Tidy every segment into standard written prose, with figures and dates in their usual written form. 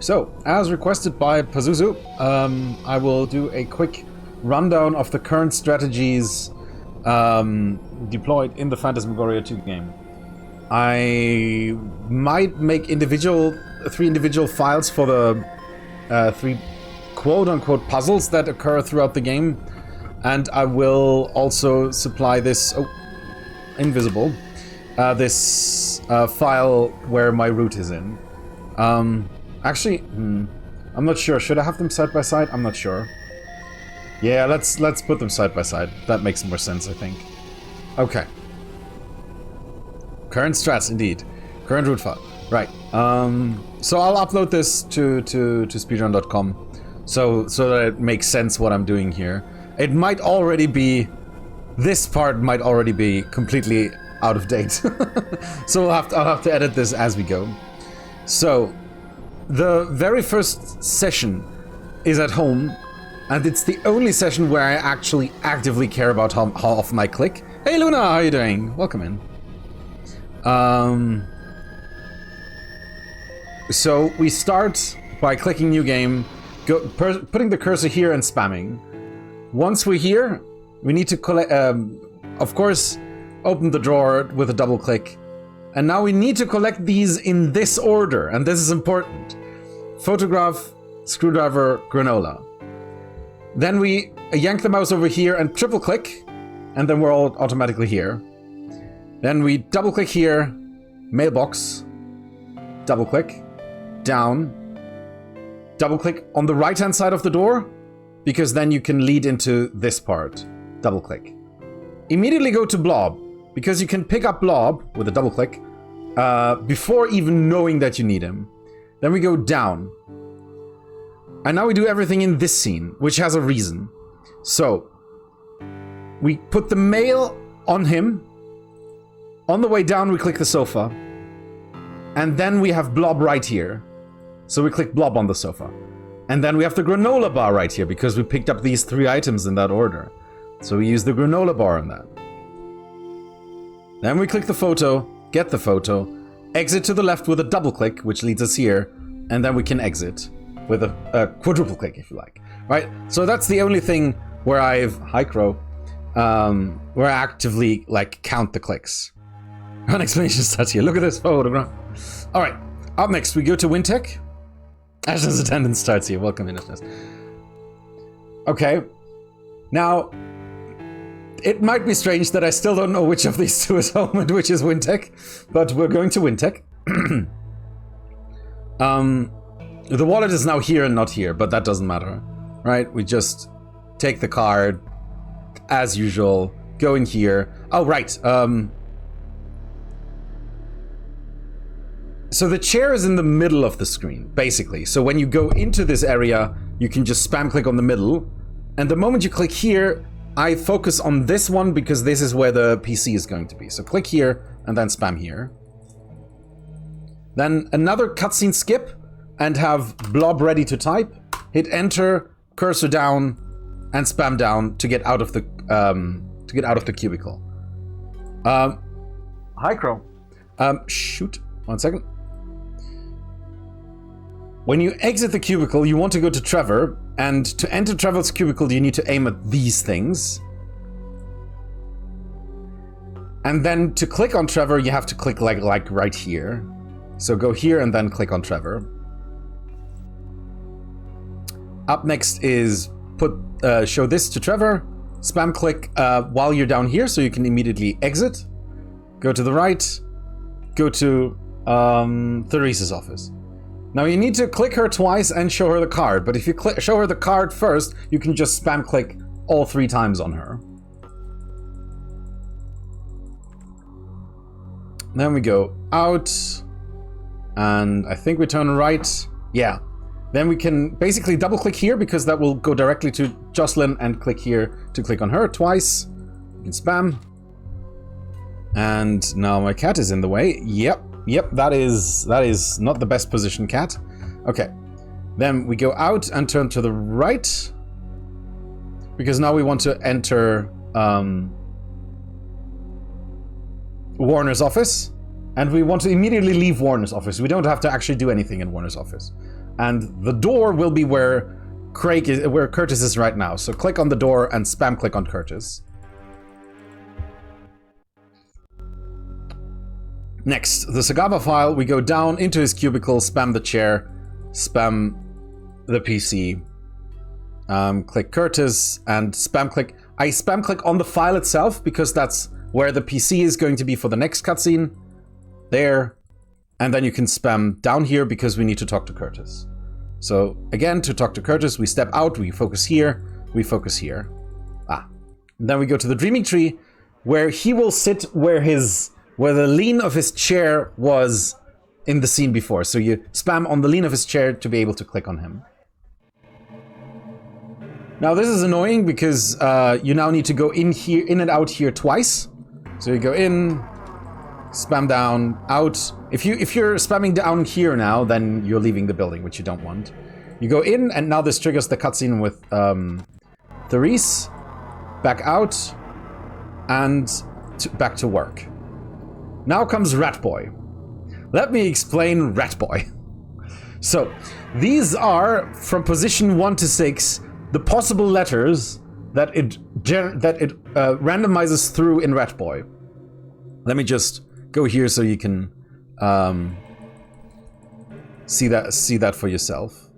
So, as requested by Pazuzu, I will do a quick rundown of the current strategies deployed in the Phantasmagoria 2 game. I might make three individual files for the three quote-unquote puzzles that occur throughout the game, and I will also supply this... Oh, invisible. This file where my route is in. Actually, I'm not sure. Should I have them side by side? I'm not sure. Yeah, let's put them side by side. That makes more sense, I think. Okay. Current strats, indeed. Current route file. Right. So I'll upload this to speedrun.com so that it makes sense what I'm doing here. It might already be... This part might already be completely out of date. So I'll have to edit this as we go. So, the very first session is at home, and it's the only session where I actually actively care about how often I click. Hey Luna, how are you doing? Welcome in. So we start by clicking new game, putting the cursor here and spamming. Once we're here, we need to collect, of course, open the drawer with a double click. And now we need to collect these in this order, and this is important. Photograph, screwdriver, granola. Then we yank the mouse over here and triple click, and then we're all automatically here. Then we double click here, mailbox, double click, down, double click on the right hand side of the door, because then you can lead into this part, double click. Immediately go to blob, because you can pick up blob with a double click before even knowing that you need him. Then we go down. And now we do everything in this scene, which has a reason. So, we put the mail on him. On the way down, we click the sofa. And then we have blob right here. So we click blob on the sofa. And then we have the granola bar right here, because we picked up these three items in that order. So we use the granola bar on that. Then we click the photo, get the photo, exit to the left with a double click, which leads us here, and then we can exit with a quadruple click, if you like. Right? So that's the only thing where hi Crow, where I actively, like, count the clicks. An explanation starts here. Look at this photograph. Alright, up next we go to Wintech. Ashton's attendance starts here. Welcome in, Ashton. Okay. Now, it might be strange that I still don't know which of these two is home and which is Wintech, but we're going to Wintech. The wallet is now here and not here, but that doesn't matter, right? We just take the card, as usual, go in here. Oh, right. So the chair is in the middle of the screen, basically. So when you go into this area, you can just spam click on the middle, and the moment you click here, I focus on this one because this is where the PC is going to be. So click here and then spam here. Then another cutscene skip and have blob ready to type. Hit enter, cursor down, and spam down to get out of the cubicle. Hi Crow. Shoot. 1 second. When you exit the cubicle, you want to go to Trevor, and to enter Trevor's cubicle, you need to aim at these things. And then to click on Trevor, you have to click like right here. So go here and then click on Trevor. Up next is show this to Trevor. Spam click while you're down here, so you can immediately exit. Go to the right. Go to Therese's office. Now you need to click her twice and show her the card, but if you show her the card first, you can just spam click all 3 times on her. Then we go out, and I think we turn right. Yeah. Then we can basically double click here because that will go directly to Jocelyn, and click here to click on her twice. You can spam. And now my cat is in the way. Yep, that is not the best position, cat. Okay. Then we go out and turn to the right. Because now we want to enter Warner's office. And we want to immediately leave Warner's office. We don't have to actually do anything in Warner's office. And the door will be where Curtis is right now. So click on the door and spam click on Curtis. Next, the Sagaba file, we go down into his cubicle, spam the chair, spam the PC, click Curtis, and spam click. I spam click on the file itself because that's where the PC is going to be for the next cutscene. There. And then you can spam down here because we need to talk to Curtis. So again, to talk to Curtis, we step out, we focus here, we focus here. And then we go to the Dreaming Tree, where he will sit where the lean of his chair was in the scene before. So you spam on the lean of his chair to be able to click on him. Now this is annoying because you now need to go in and out here twice. So you go in, spam down, out. If you're spamming down here now, then you're leaving the building, which you don't want. You go in, and now this triggers the cutscene with Therese. Back out, and back to work. Now comes Ratboy. Let me explain Ratboy. So, these are, from position 1 to 6, the possible letters that it randomizes through in Ratboy. Let me just go here so you can see that for yourself.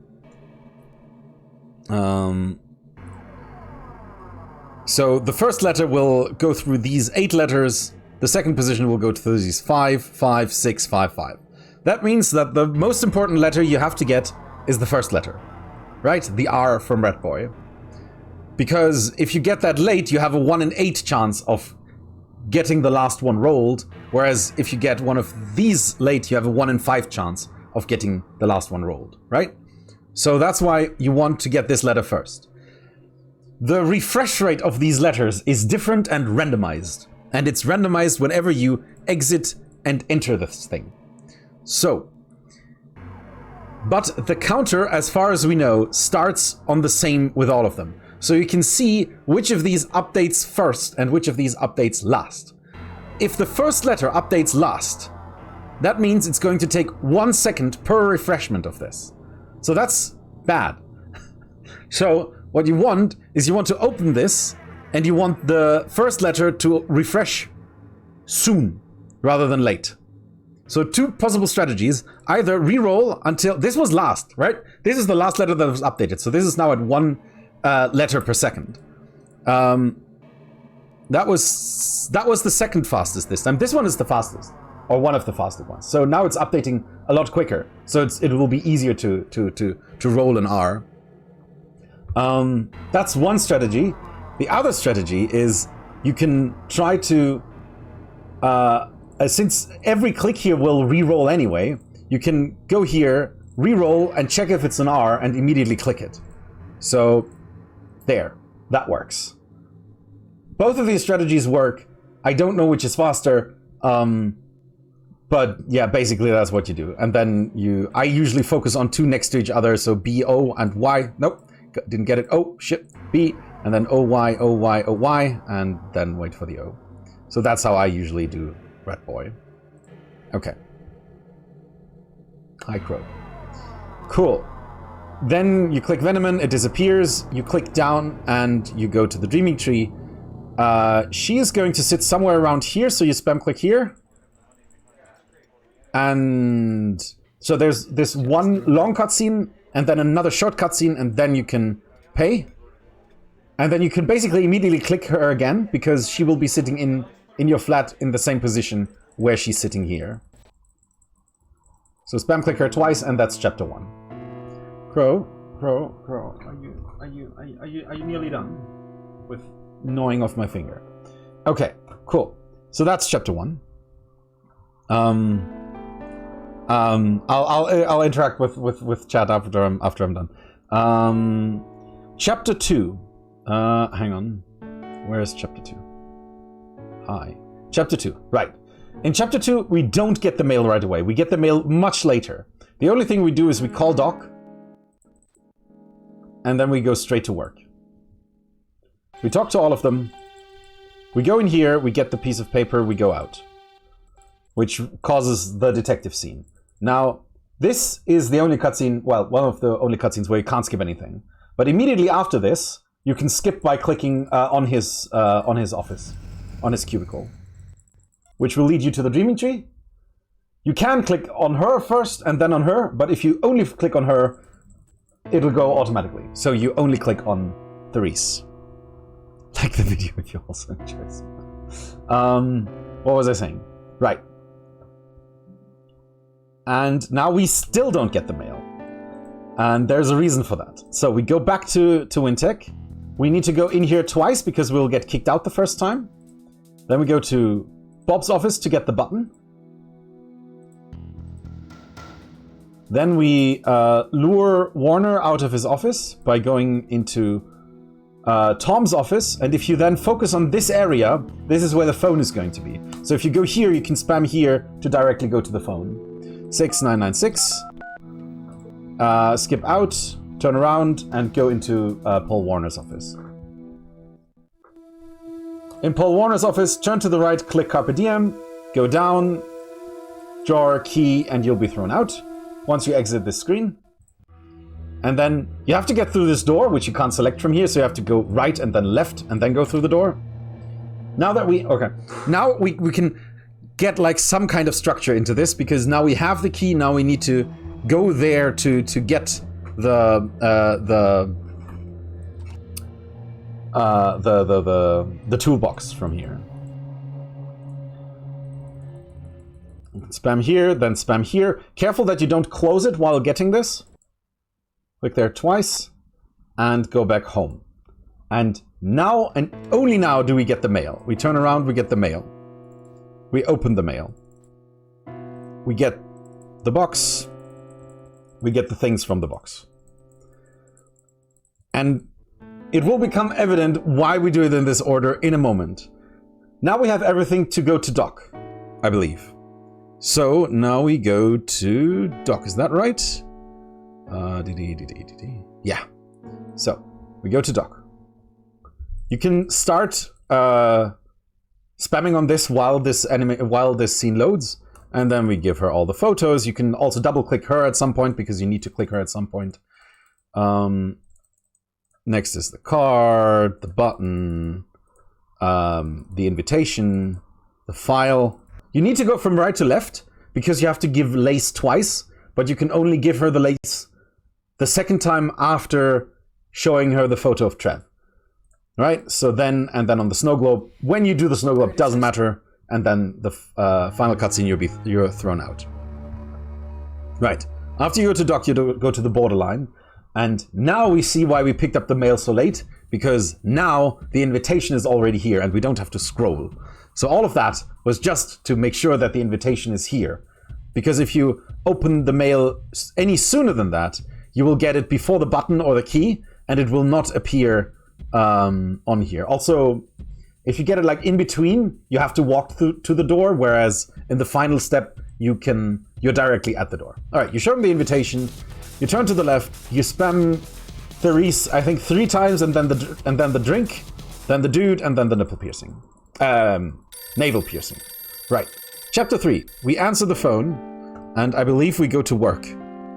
So the first letter will go through these 8 letters. The second position will go through these 5, 5, 6, 5, 5. That means that the most important letter you have to get is the first letter, right? The R from Ratboy. Because if you get that late, you have a 1 in 8 chance of getting the last one rolled, whereas if you get one of these late, you have a 1 in 5 chance of getting the last one rolled, right? So that's why you want to get this letter first. The refresh rate of these letters is different and randomized, and it's randomized whenever you exit and enter this thing. So, but the counter, as far as we know, starts on the same with all of them. So you can see which of these updates first and which of these updates last. If the first letter updates last, that means it's going to take 1 second per refreshment of this. So that's bad. So what you want is you want to open this and you want the first letter to refresh soon rather than late. So 2 possible strategies: either re-roll until this was last, right? This is the last letter that was updated. So this is now at 1 letter per second. That was the second fastest this time. This one is the fastest, or one of the fastest ones. So now it's updating a lot quicker. So it will be easier to roll an R. That's one strategy. The other strategy is you can try to, since every click here will re-roll anyway, you can go here, re-roll, and check if it's an R, and immediately click it. So there, that works. Both of these strategies work. I don't know which is faster, but yeah, basically that's what you do. And then I usually focus on 2 next to each other, so B, O, and Y. Nope, didn't get it. Oh, shit, B, and then O, Y, O, Y, O, Y, and then wait for the O. So that's how I usually do Ratboy. Okay. Hi, Crow. Cool. Then you click Venomon, it disappears, you click down, and you go to the Dreaming Tree. She is going to sit somewhere around here, so you spam click here. And so there's this one long cutscene, and then another short cutscene, and then you can pay. And then you can basically immediately click her again, because she will be sitting in your flat in the same position where she's sitting here. So spam click her twice, and that's chapter 1. Crow, are you nearly done with gnawing off my finger? Okay, cool. So that's chapter 1. I'll interact with chat after I'm done. Chapter 2. Hang on. Where is chapter 2? Hi. Chapter 2. Right. In chapter 2, we don't get the mail right away. We get the mail much later. The only thing we do is we call Doc, and then we go straight to work. We talk to all of them. We go in here, we get the piece of paper, we go out. Which causes the detective scene. Now, This is the only cutscene, well, one of the only cutscenes where you can't skip anything. But immediately after this, you can skip by clicking on his office, on his cubicle, which will lead you to the Dreaming Tree. You can click on her first and then on her, but if you only click on her, it'll go automatically. So you only click on Therese. Like the video if you also enjoy it. What was I saying? Right. And now we still don't get the mail. And there's a reason for that. So we go back to Wintech. We need to go in here twice because we'll get kicked out the first time. Then we go to Bob's office to get the button. Then we lure Warner out of his office by going into Tom's office. And if you then focus on this area, this is where the phone is going to be. So if you go here, you can spam here to directly go to the phone. 6996. Skip out, turn around, and go into Paul Warner's office. In Paul Warner's office, turn to the right, click Carpe Diem, go down, drawer, key, and you'll be thrown out once you exit this screen. And then you have to get through this door, which you can't select from here, so you have to go right and then left and then go through the door. Now that we can get like some kind of structure into this, because now we have the key. Now we need to go there to get the toolbox from here. Spam here, then spam here. Careful that you don't close it while getting this. Click there twice and go back home. And now and only now do we get the mail. We turn around, we get the mail. We open the mail. We get the box. We get the things from the box. And it will become evident why we do it in this order in a moment. Now we have everything to go to Doc, I believe. So now we go to Doc, is that right? Yeah. So we go to Doc. You can start spamming on this while this scene loads, and then we give her all the photos. You can also double click her at some point because you need to click her at some point. Next is the card, the button, the invitation, the file. You need to go from right to left because you have to give lace twice, but you can only give her the lace the second time after showing her the photo of Trev. Right? So then, and then on the snow globe, when you do the snow globe, doesn't matter, and then the final cutscene, you're thrown out. Right. After you go to Doc, you go to the borderline, and now we see why we picked up the mail so late, because now the invitation is already here, and we don't have to scroll. So all of that was just to make sure that the invitation is here. Because if you open the mail any sooner than that, you will get it before the button or the key, and it will not appear on here. Also, if you get it like in between, you have to walk through to the door, whereas in the final step, you're directly at the door. All right, you show them the invitation, you turn to the left, you spam Therese, I think 3 times, and then the drink, then the dude, and then the nipple piercing. Navel piercing. Right. Chapter 3. We answer the phone, and I believe we go to work.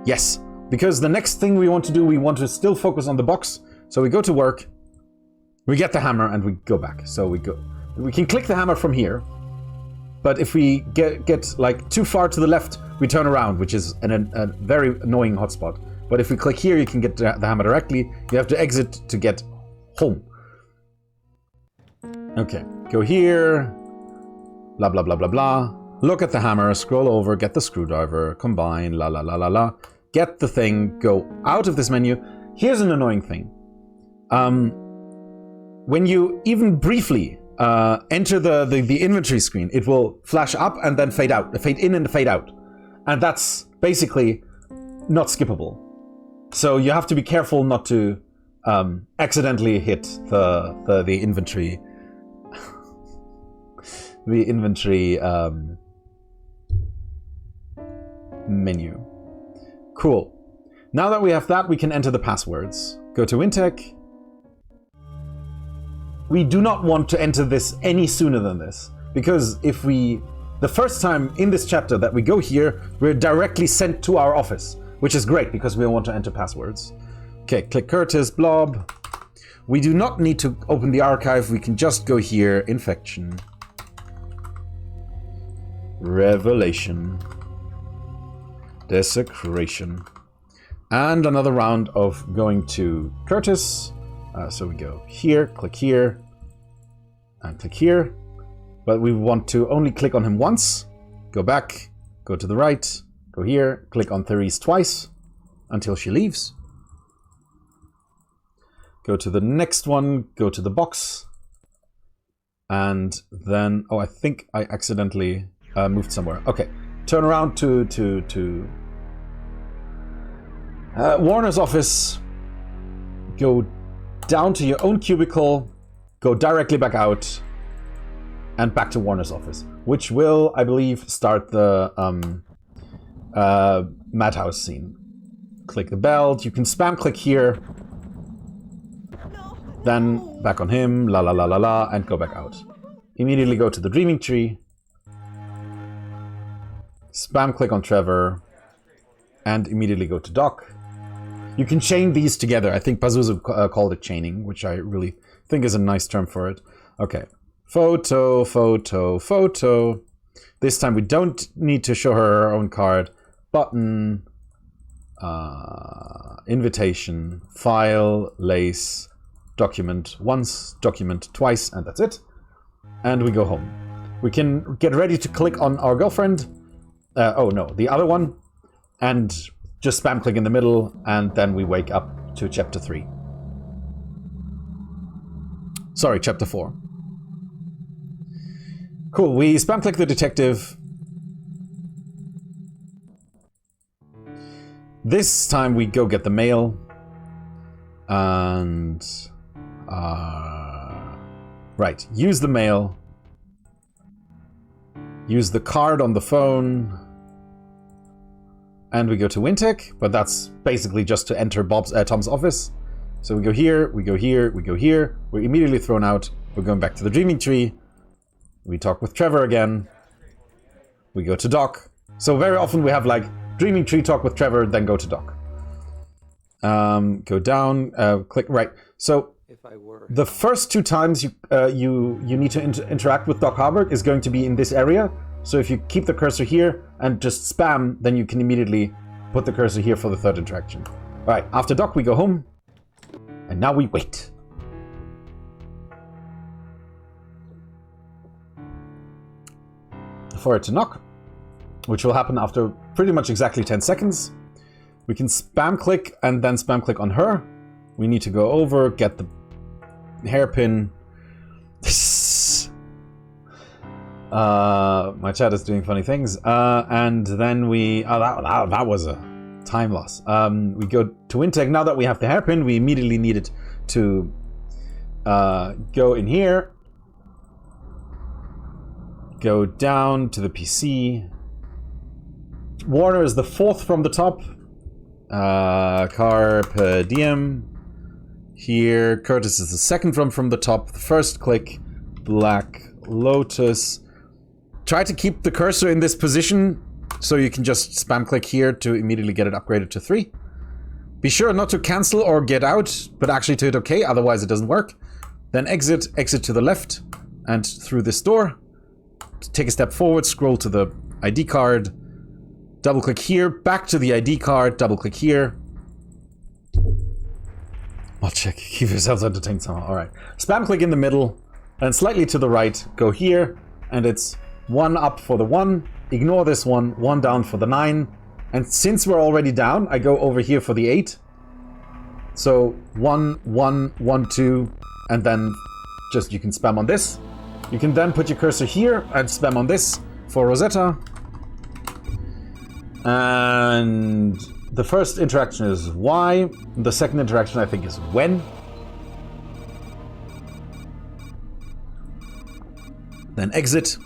Yes, because the next thing we want to do, we want to still focus on the box. So we go to work, we get the hammer, and we go back. So we can click the hammer from here, but if we get like too far to the left, we turn around, which is a very annoying hotspot. But if we click here, you can get the hammer directly. You have to exit to get home. Okay, go here, blah, blah, blah, blah, blah. Look at the hammer, scroll over, get the screwdriver, combine, la, la, la, la, la. Get the thing, go out of this menu. Here's an annoying thing. When you even briefly enter the inventory screen, it will flash up and then fade out, fade in and fade out. And that's basically not skippable. So you have to be careful not to accidentally hit the inventory menu. Cool. Now that we have that, we can enter the passwords. Go to Intech. We do not want to enter this any sooner than this, because if we the first time in this chapter that we go here, we're directly sent to our office, which is great because we want to enter passwords. Okay, click Curtis, blob. We do not need to open the archive. We can just go here, infection. Revelation. Desecration. And another round of going to Curtis. So we go here, and click here. But we want to only click on him once. Go back, go to the right, go here, click on Therese twice until she leaves. Go to the next one, go to the box. And then, oh, I think I accidentally moved somewhere. Okay, turn around to Warner's office. Go down to your own cubicle, go directly back out, and back to Warner's office, which will, I believe, start the madhouse scene. Click the bell. You can spam click here, then back on him, la la la la la, and go back out. Immediately go to the dreaming tree, spam click on Trevor, and immediately go to Doc. You can chain these together. I think Pazuzu called it chaining, which I really think is a nice term for it. Okay. Photo, photo, photo. This time we don't need to show her her own card. Button. Invitation. File. Lace. Document once. Document twice. And that's it. And we go home. We can get ready to click on our girlfriend. Oh no, the other one. And just spam click in the middle, and then we wake up to chapter 3. Sorry, chapter 4. Cool, we spam click the detective. This time we go get the mail. And... right, use the mail. Use the card on the phone. And we go to Wintec, but that's basically just to enter Tom's office. So we go here, we go here, we go here. We're immediately thrown out. We're going back to the dreaming tree. We talk with Trevor again. We go to Doc. So very often we have like dreaming tree, talk with Trevor, then go to Doc. Go down, click right. So the first 2 times you need to interact with Doc Harburg is going to be in this area. So if you keep the cursor here and just spam, then you can immediately put the cursor here for the 3rd interaction. Alright, after Doc we go home. And now we wait. For it to knock, which will happen after pretty much exactly 10 seconds. We can spam click and then spam click on her. We need to go over, get the hairpin. My chat is doing funny things. And then we... Oh, that was a time loss. We go to Wintec. Now that we have the hairpin, we immediately needed to go in here. Go down to the PC. Warner is the 4th from the top. Carpe Diem. Here, Curtis is the 2nd from the top. The 1st click. Black Lotus. Try to keep the cursor in this position so you can just spam click here to immediately get it upgraded to 3. Be sure not to cancel or get out, but actually to hit OK, otherwise it doesn't work. Then exit to the left and through this door. Take a step forward, scroll to the ID card, double click here, back to the ID card, double click here. I'll check, keep yourselves entertained somehow. Alright. Spam click in the middle, and slightly to the right, go here, and it's 1 up for the 1, ignore this one, 1 down for the 9, and since we're already down, I go over here for the 8. So 1, 1, 1, 2, and then just you can spam on this. You can then put your cursor here and spam on this for Rosetta. And the first interaction is why. The second interaction I think is when. Then exit.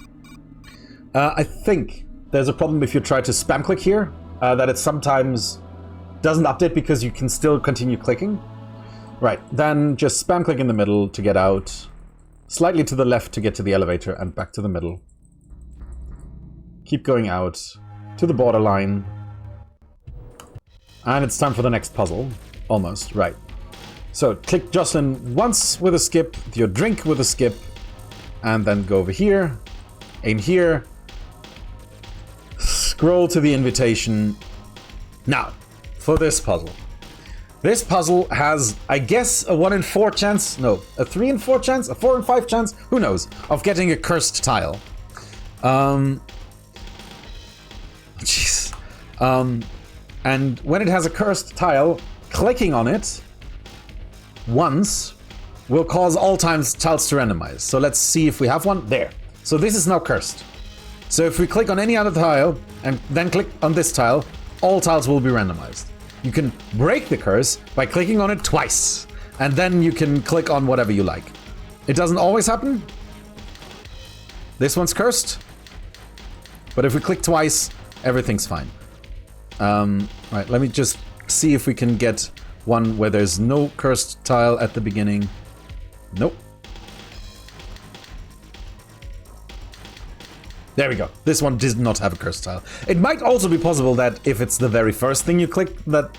I think there's a problem if you try to spam click here, that it sometimes doesn't update because you can still continue clicking. Right, then just spam click in the middle to get out. Slightly to the left to get to the elevator and back to the middle. Keep going out to the borderline. And it's time for the next puzzle. Almost, right. So click Jocelyn once with a skip, your drink with a skip, and then go over here, aim here, scroll to the invitation. Now, for this puzzle. This puzzle has, I guess, a 1 in 4 chance, no, a 3 in 4 chance, a 4 in 5 chance, who knows, of getting a cursed tile. Jeez. And when it has a cursed tile, clicking on it once will cause all tiles to randomize. So let's see if we have one. There. So this is now cursed. So if we click on any other tile and then click on this tile, all tiles will be randomized. You can break the curse by clicking on it twice, and then you can click on whatever you like. It doesn't always happen. This one's cursed, but if we click twice, everything's fine. Right, let me just see if we can get one where there's no cursed tile at the beginning. Nope. There we go. This one did not have a cursed tile. It might also be possible that if it's the very first thing you click, that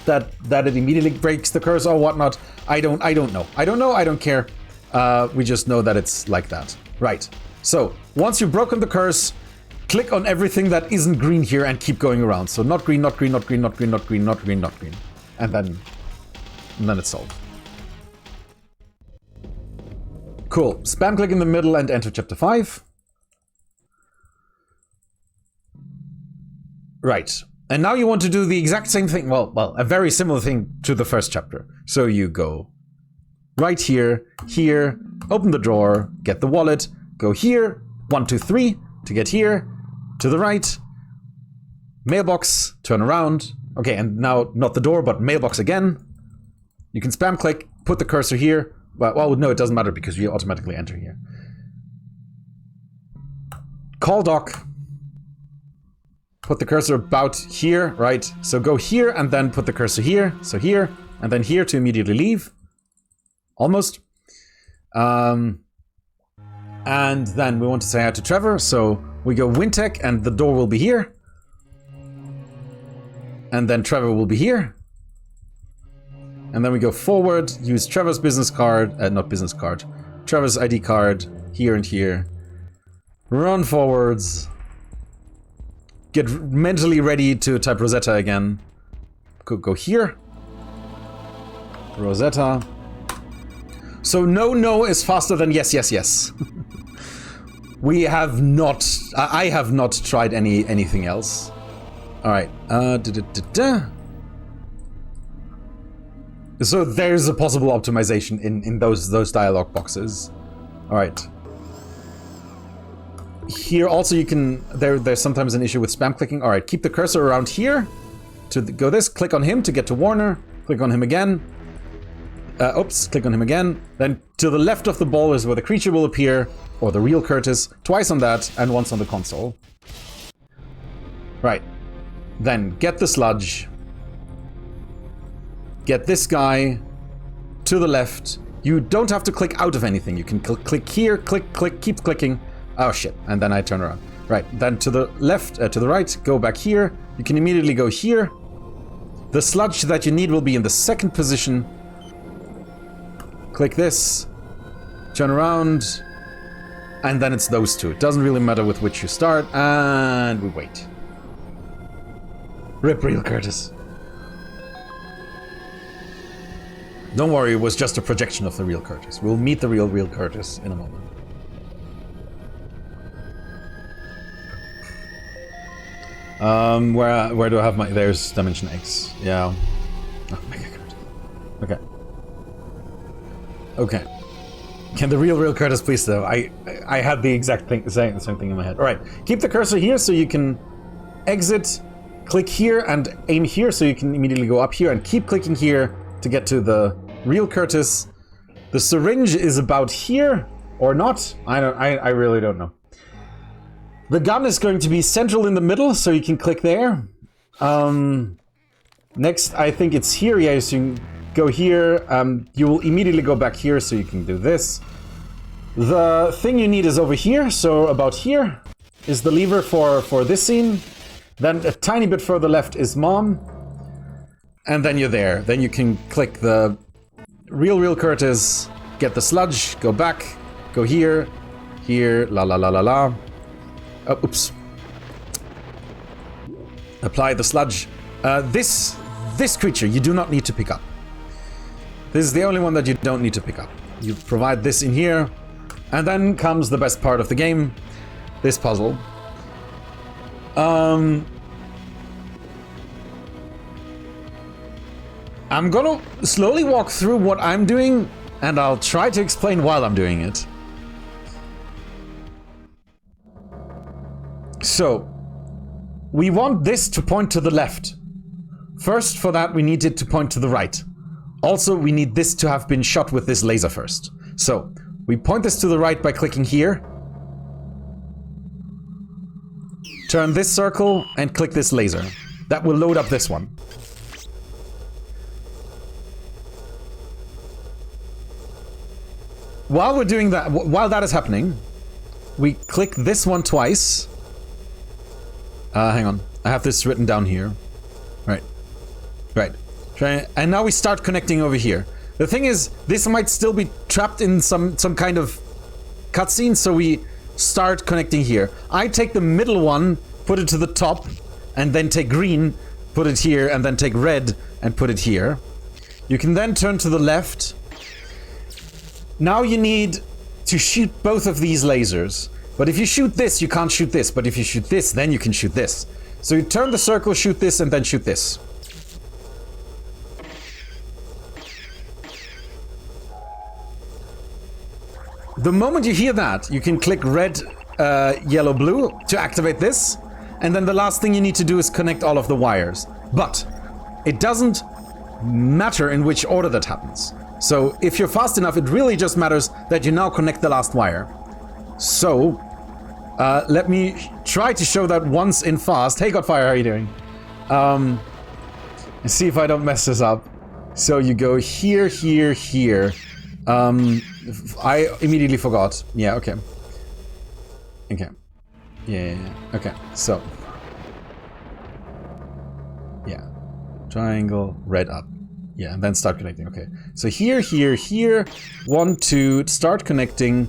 it immediately breaks the curse or whatnot. I don't know. I don't care. We just know that it's like that. Right. So once you've broken the curse, click on everything that isn't green here and keep going around. So not green, not green, not green, not green, not green, not green, not green. And then it's solved. Cool. Spam click in the middle and enter chapter 5. Right. And now you want to do the exact same thing. Well, a very similar thing to the first chapter. So you go right here, here, open the drawer, get the wallet, go here, 1, 2, 3 to get here, to the right, mailbox, turn around. Okay, and now not the door, but mailbox again. You can spam click, put the cursor here. Well, no, it doesn't matter because you automatically enter here. Call doc. Put the cursor about here, right? So go here and then put the cursor here. So here, and then here to immediately leave. Almost. And then we want to say hi to Trevor. So we go Wintech and the door will be here. And then Trevor will be here. And then we go forward, use Trevor's business card, not business card, Trevor's ID card, here and here. Run forwards. Get mentally ready to type Rosetta again. Go here. Rosetta. So no is faster than yes. We have not, I have not tried anything else. All right. So there's a possible optimization in those dialog boxes. All right. Here also you can, there's sometimes an issue with spam clicking. All right, keep the cursor around here to go this, click on him to get to Warner, click on him again. Oops, click on him again. Then to the left of the ball is where the creature will appear, or the real Curtis, twice on that and once on the console. Right, then get the sludge. Get this guy to the left. You don't have to click out of anything. You can click here, click, keep clicking. Oh shit, and then I turn around. Right, then to the left, to the right, go back here. You can immediately go here. The sludge that you need will be in the second position. Click this, turn around, and then it's those two. It doesn't really matter with which you start, and we wait. Rip real Curtis. Don't worry, it was just a projection of the real Curtis. We'll meet the real Curtis in a moment. Where do I have my... There's Dimension X. Yeah. Oh, mega card. Okay. Okay. Can the real Curtis please though? I had the exact thing, saying the same thing in my head. Alright. Keep the cursor here so you can exit, click here and aim here so you can immediately go up here and keep clicking here to get to the real Curtis. The syringe is about here or not? I really don't know. The gun is going to be central in the middle, so you can click there. Next, I think it's here. Yeah, so you can go here. You will immediately go back here, so you can do this. The thing you need is over here, so about here. is the lever for this scene. Then a tiny bit further left is mom. And then you're there. Then you can click the real Curtis, get the sludge, go back, go here, la la la la la. Oh, oops. Apply the sludge. This creature you do not need to pick up. This is the only one that you don't need to pick up. You provide this in here, and then comes the best part of the game, this puzzle. I'm gonna slowly walk through what I'm doing, and I'll try to explain while I'm doing it. So, we want this to point to the left. First, for that, we need it to point to the right. Also, we need this to have been shot with this laser first. So, we point this to the right by clicking here. Turn this circle and click this laser. That will load up this one. While we're doing that, while that is happening, we click this one twice. Hang on. I have this written down here. Right. And now we start connecting over here. The thing is, this might still be trapped in some kind of cutscene, so we start connecting here. I take the middle one, put it to the top, and then take green, put it here, and then take red, and put it here. You can then turn to the left. Now you need to shoot both of these lasers. But if you shoot this, you can't shoot this. But if you shoot this, then you can shoot this. So you turn the circle, shoot this, and then shoot this. The moment you hear that, you can click red, yellow, blue to activate this. And then the last thing you need to do is connect all of the wires. But it doesn't matter in which order that happens. So if you're fast enough, it really just matters that you now connect the last wire. So, let me try to show that once in fast. Hey Godfire, how are you doing? See if I don't mess this up. So you go here, here, here. I immediately forgot. Yeah, okay. Okay. Yeah. Okay, so. Yeah. Triangle, red up. Yeah, and then start connecting. Okay. So here, here, here. 1, 2, start connecting.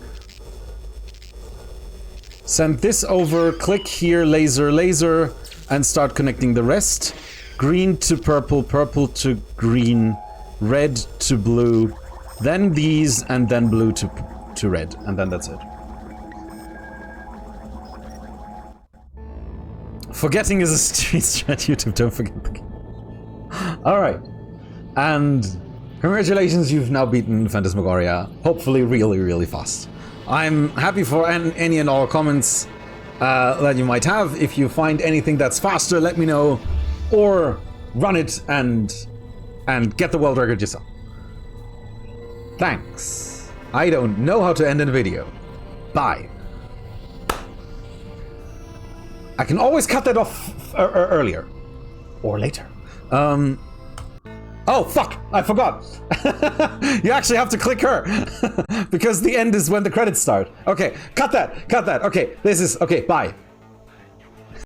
Send this over, click here, laser, laser, and start connecting the rest. Green to purple, purple to green, red to blue. Then these, and then blue to red, and then that's it. Forgetting is a street strat, YouTube, don't forget the game. Alright. And congratulations, you've now beaten Phantasmagoria, hopefully really, really fast. I'm happy for any and all comments that you might have. If you find anything that's faster, let me know. Or run it and get the world record yourself. Thanks. I don't know how to end a video. Bye. I can always cut that off earlier. Or later. Oh, fuck! I forgot! You actually have to click her! Because the end is when the credits start. Okay, cut that! Okay, this is... Okay, bye.